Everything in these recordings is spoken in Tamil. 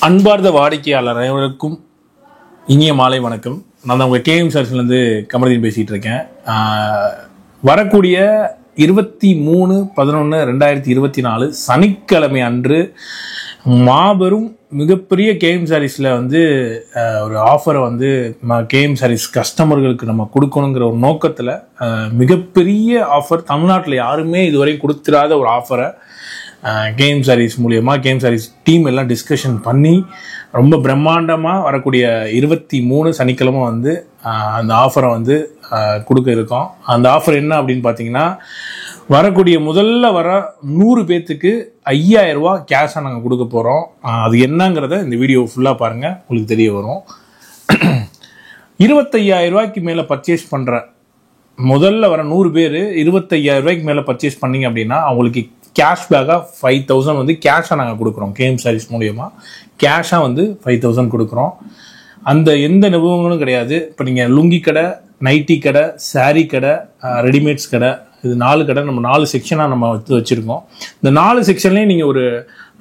அன்பார்ந்த வாடிக்கையாளர் அனைவருக்கும் இனிய மாலை வணக்கம். நான் தான் உங்கள் கேஎம் சர்வீஸ்லேருந்து கமருதீன் பேசிகிட்டு இருக்கேன். வரக்கூடிய 23/11/2024 சனிக்கிழமை அன்று மாபெரும் மிகப்பெரிய கேஎம் சாரீஸில் ஒரு ஆஃபரை கேஎம் சாரீஸ் கஸ்டமர்களுக்கு நம்ம கொடுக்கணுங்கிற ஒரு நோக்கத்தில் மிகப்பெரிய ஆஃபர், தமிழ்நாட்டில் யாருமே இதுவரை கொடுத்துடாத ஒரு ஆஃபரை கேஎம் சாரீஸ் மூலியமாக கேஎம் சாரீஸ் டீம் எல்லாம் டிஸ்கஷன் பண்ணி ரொம்ப பிரம்மாண்டமாக வரக்கூடிய 23 சனிக்கிழமை அந்த ஆஃபரை கொடுக்க இருக்கோம். அந்த ஆஃபர் என்ன அப்படின்னு பார்த்தீங்கன்னா, வரக்கூடிய முதல்ல வர 100 பேர்த்துக்கு 5000 ரூபா கேஷாக நாங்கள் கொடுக்க போகிறோம். அது என்னங்கிறத இந்த வீடியோ ஃபுல்லாக பாருங்கள், உங்களுக்கு தெரிய வரும். 25000 ரூபாய்க்கு மேலே பர்ச்சேஸ் பண்ணுற முதல்ல வர 100 பேர் 25000 ரூபாய்க்கு மேலே பர்ச்சேஸ் பண்ணிங்க அப்படின்னா அவங்களுக்கு கேஷ்பேக்காக 5000 கேஷாக நாங்கள் கொடுக்குறோம். கேஎம் சாரீஸ் மூலியமாக கேஷாக 5000 கொடுக்குறோம். அந்த எந்த நிபுணங்களும் கிடையாது. இப்போ நீங்கள் லுங்கி கடை, நைட்டி கடை, சாரீ கடை, ரெடிமேட்ஸ் கடை, இது 4 கடை நம்ம 4 செக்ஷனாக நம்ம வச்சுருக்கோம். இந்த 4 செக்ஷன்லேயும் நீங்கள் ஒரு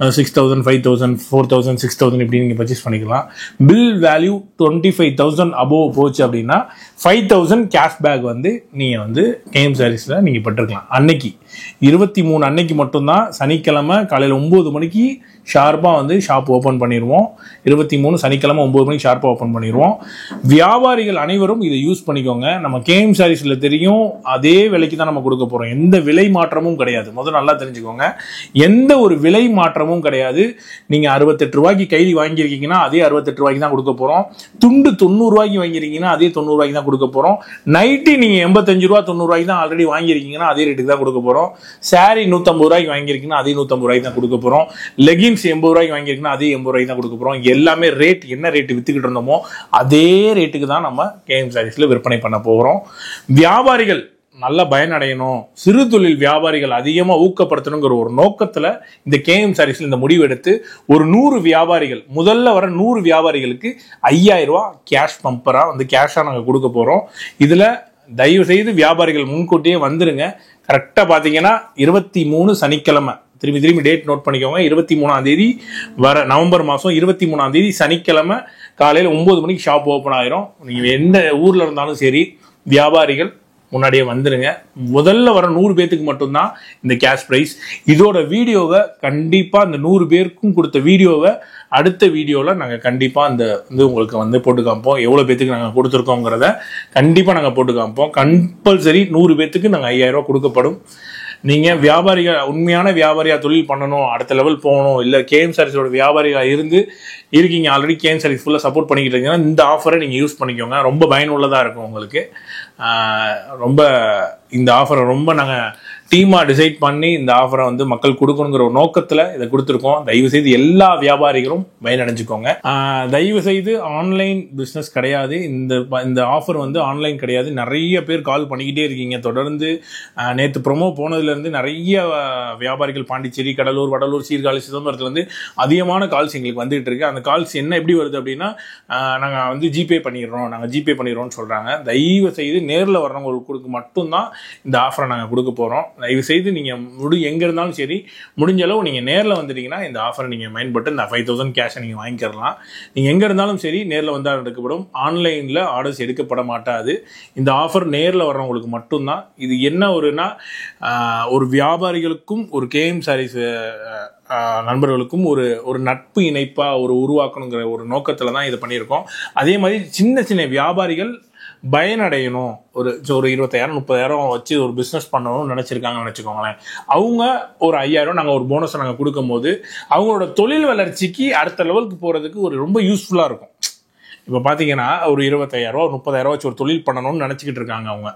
6000, 5000, 4000, 6000 இப்படி நீங்கள் பர்ச்சேஸ் பண்ணிக்கலாம். பில் வேல்யூ 25,000 அபோவ் போச்சு அப்படின்னா 5000 கேஷ்பேக் நீங்கள் கேஎம் சாரீஸில் நீங்கள் பெற்றுக்கலாம். அன்னைக்கு 23 அன்னைக்கு மட்டும்தான், சனிக்கிழமை காலையில் 9 மணிக்கு ஷார்ப்பாக ஷாப் ஓப்பன் பண்ணிடுவோம். 23 சனிக்கிழமை 9 மணிக்கு ஷார்ப்பாக ஓப்பன் பண்ணிடுவோம். வியாபாரிகள் அனைவரும் இதை யூஸ் பண்ணிக்கோங்க. நம்ம கேஎம் சாரீஸில் தெரியும், அதே விலைக்கு தான் நம்ம கொடுக்க போகிறோம். எந்த விலை மாற்றமும் கிடையாது. முதல்ல நல்லா தெரிஞ்சுக்கோங்க, எந்த ஒரு விலை மாற்றமும் கிடையாது. நீங்கள் 68 ரூபாய்க்கு கைலி வாங்கியிருக்கீங்கன்னா அதே 68 ரூபாய்க்கு தான் கொடுக்க போகிறோம். துண்டு 90 ரூபாய்க்கு வாங்கியிருக்கீங்கன்னா அதே 90 ரூபாய்க்கு தான் கொடுக்க போகிறோம். நைட்டி நீங்கள் 85 ரூபா 90 ரூபாய்க்கு தான் ஆல்ரெடி வாங்கியிருக்கீங்கன்னா அதே ரேட்டுக்கு தான் கொடுக்க போகிறோம். சாரி 150 ரூபாய்க்கு வாங்கியிருக்கீங்கன்னா அதே 150 ரூபாய்க்கு தான் கொடுக்க போகிறோம். லெகின்ஸ் 80 ரூபாய்க்கு வாங்கியிருக்கீங்கன்னா அதே 80 ரூபாய்க்கு தான் கொடுக்க போகிறோம். எல்லாமே ரேட் என்ன ரேட்டு வித்துக்கிட்டு இருந்தோமோ அதே ரேட்டுக்கு தான் நம்ம கேஎம் சாரீஸில் விற்பனை பண்ண போகிறோம். வியாபாரிகள் நல்ல பயனடையணும், சிறு தொழில் வியாபாரிகள் அதிகமாக ஊக்கப்படுத்தணுங்கிற ஒரு நோக்கத்தில் இந்த கேஎம் சாரீஸில் இந்த முடிவு எடுத்து ஒரு 100 வியாபாரிகள், முதல்ல வர 100 வியாபாரிகளுக்கு 5000 ரூபா கேஷ் பம்பராக கேஷாக நாங்கள் கொடுக்க போகிறோம். இதில் தயவு செய்து வியாபாரிகள் முன்கூட்டியே வந்துருங்க. கரெக்டாக பார்த்தீங்கன்னா 23 சனிக்கிழமை, திரும்பி டேட் நோட் பண்ணிக்கோங்க. 23ஆம் தேதி வர நவம்பர் மாதம் 23ஆம் தேதி சனிக்கிழமை காலையில் 9 மணிக்கு ஷாப் ஓப்பன் ஆயிரும். நீங்கள் எந்த ஊரில் இருந்தாலும் சரி, வியாபாரிகள் முன்னாடியே வந்துருங்க. முதல்ல வர 100 பேர்த்துக்கு மட்டும்தான் இந்த கேஷ் ப்ரைஸ். இதோட வீடியோவை கண்டிப்பாக இந்த 100 பேருக்கும் கொடுத்த வீடியோவை அடுத்த வீடியோவில் நாங்கள் கண்டிப்பாக உங்களுக்கு போட்டு காமிப்போம். எவ்வளோ பேர்த்துக்கு நாங்கள் கொடுத்துருக்கோங்கிறத கண்டிப்பாக நாங்கள் போட்டு காமிப்போம். கம்பல்சரி 100 பேர்த்துக்கு நாங்கள் 5000 ரூபா கொடுக்கப்படும். நீங்கள் வியாபாரிகள், உண்மையான வியாபாரியாக தொழில் பண்ணணும், அடுத்த லெவல் போகணும், இல்லை கேஎம் சாரீஸோட வியாபாரியாக இருக்கீங்க, ஆல்ரெடி கேஎம் சாரீஸ் ஃபுல்லாக சப்போர்ட் பண்ணிக்கிட்டு இருக்கீங்கன்னா இந்த ஆஃபரை நீங்கள் யூஸ் பண்ணிக்கோங்க. ரொம்ப பயனுள்ளதாக இருக்கும் உங்களுக்கு. ரொம்ப இந்த ஆஃபரை ரொம்ப நாங்கள் டீமாக டிசைட் பண்ணி இந்த ஆஃபரை மக்கள் கொடுக்கணுங்கிற ஒரு நோக்கத்தில் இதை கொடுத்துருக்கோம். தயவு செய்து எல்லா வியாபாரிகளும் பயனடைஞ்சுக்கோங்க. தயவு செய்து ஆன்லைன் பிஸ்னஸ் கிடையாது. இந்த ஆஃபர் ஆன்லைன் கிடையாது. நிறைய பேர் கால் பண்ணிக்கிட்டே இருக்கீங்க தொடர்ந்து. நேற்று ப்ரொமோ போனதுலேருந்து நிறைய வியாபாரிகள் பாண்டிச்சேரி, கடலூர், வடலூர், சீர்காழி, சிதம்பரத்துலேருந்து அதிகமான கால்ஸ் எங்களுக்கு வந்துகிட்டு இருக்கு. அந்த கால்ஸ் என்ன எப்படி வருது அப்படின்னா, நாங்கள் ஜிபே பண்ணிடுறோம்னு சொல்கிறாங்க. தயவு செய்து நேரில் வர்றவங்களுக்கு மட்டும்தான் இந்த ஆஃபரை நாங்கள் கொடுக்க போகிறோம். தயவு செய்து நீங்கள் எங்கே இருந்தாலும் சரி, முடிஞ்ச அளவு நீங்கள் நேரில் வந்துட்டீங்கன்னா இந்த ஆஃபரை நீங்கள் பயன்பட்டு இந்த 5000 கேஷை நீங்கள் வாங்கிக்கலாம். நீங்கள் எங்கே இருந்தாலும் சரி நேரில் வந்தால் எடுக்கப்படும். ஆன்லைனில் ஆர்டர்ஸ் எடுக்கப்பட மாட்டாது. இந்த ஆஃபர் நேரில் வர்றவங்களுக்கு மட்டும்தான். இது என்ன ஒரு வியாபாரிகளுக்கும் ஒரு கேஎம் சாரீஸ் நண்பர்களுக்கும் ஒரு நட்பு இணைப்பாக உருவாக்கணுங்கிற ஒரு நோக்கத்தில் தான் இதை பண்ணியிருக்கோம். அதே மாதிரி சின்ன சின்ன வியாபாரிகள் பயனடையணும், ஒரு 20000 30000 வச்சு ஒரு பிஸ்னஸ் பண்ணணும்னு நினச்சிருக்காங்கன்னு வச்சுக்கோங்களேன். அவங்க ஒரு 5000 நாங்கள் ஒரு போனஸை நாங்கள் கொடுக்கும் போது அவங்களோட தொழில் வளர்ச்சிக்கு அடுத்த லெவலுக்கு போகிறதுக்கு ரொம்ப யூஸ்ஃபுல்லாக இருக்கும். இப்போ பார்த்தீங்கன்னா ஒரு 25000 30000 வச்சு ஒரு தொழில் பண்ணணும்னு நினச்சிக்கிட்டு இருக்காங்க, அவங்க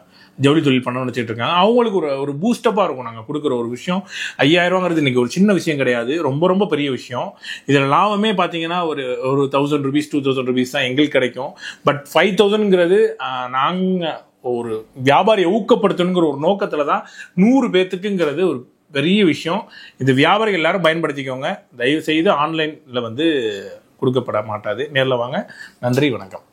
ஜவுளி தொழில் பண்ணணும்னு நினச்சிட்டு இருக்காங்க. அவங்களுக்கு ஒரு பூஸ்டப்பாக இருக்கும் நாங்கள் கொடுக்குற ஒரு விஷயம். 5000 ரூபாங்கிறது இன்றைக்கி ஒரு சின்ன விஷயம் கிடையாது, ரொம்ப ரொம்ப பெரிய விஷயம். இதில் லாபமே பார்த்தீங்கன்னா ஒரு 1000 ரூபீஸ் 2000 ரூபீஸ் தான் எங்களுக்கு கிடைக்கும். பட் 5000ங்கிறது நாங்கள் ஒரு வியாபாரியை ஊக்கப்படுத்தணுங்கிற ஒரு நோக்கத்தில் தான் 100 பேர்த்துக்குங்கிறது ஒரு பெரிய விஷயம். இந்த வியாபாரிகள் எல்லாரும் பயன்படுத்திக்கோங்க. தயவு செய்து ஆன்லைனில் கொடுக்கப்பட மாட்டாது. நேரில் வாங்க. நன்றி, வணக்கம்.